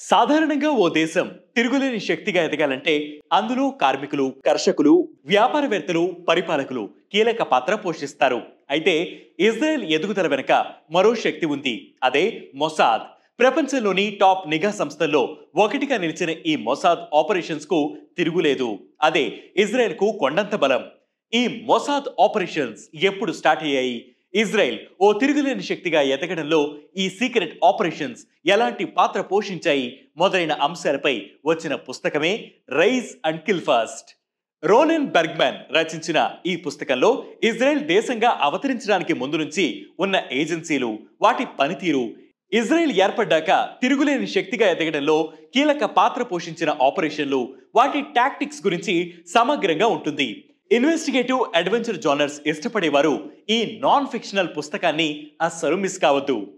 సాధారణంగా ఓ దేశం తిరుగులేని శక్తిగా ఎదగాలంటే అందులో కార్మికులు, కర్షకులు, వ్యాపారవేత్తలు, పరిపాలకులు కీలక పాత్ర పోషిస్తారు. అయితే ఇజ్రాయెల్ ఎదుగుదల వెనుక మరో శక్తి ఉంది. అదే మొసాద్. ప్రపంచంలోని టాప్ నిఘా సంస్థల్లో ఒకటిగా నిలిచిన ఈ మొసాద్ ఆపరేషన్స్ కు తిరుగులేదు. అదే ఇజ్రాయెల్ కు కొండంత బలం. ఈ మొసాద్ ఆపరేషన్స్ ఎప్పుడు స్టార్ట్ అయ్యాయి? ఇజ్రాయెల్ ఓ తిరుగులేని శక్తిగా ఎదగడంలో ఈ సీక్రెట్ ఆపరేషన్స్ ఎలాంటి పాత్ర పోషించాయి మొదలైన అంశాలపై వచ్చిన పుస్తకమే rise and kill first. Ronen Bergman రచించిన ఈ పుస్తకంలో ఇజ్రాయెల్ దేశంగా అవతరించడానికి ముందు నుంచి ఉన్న ఏజెన్సీలు, వాటి పనితీరు, ఇజ్రాయెల్ ఏర్పడ్డాక తిరుగులేని శక్తిగా ఎదగడంలో కీలక పాత్ర పోషించిన ఆపరేషన్లు, వాటి టాక్టిక్స్ గురించి సమగ్రంగా ఉంటుంది. ఇన్వెస్టిగేటివ్ అడ్వెంచర్ జానర్స్ ఇష్టపడేవారు ఈ నాన్ ఫిక్షనల్ పుస్తకాన్ని అస్సలు మిస్ కావద్దు.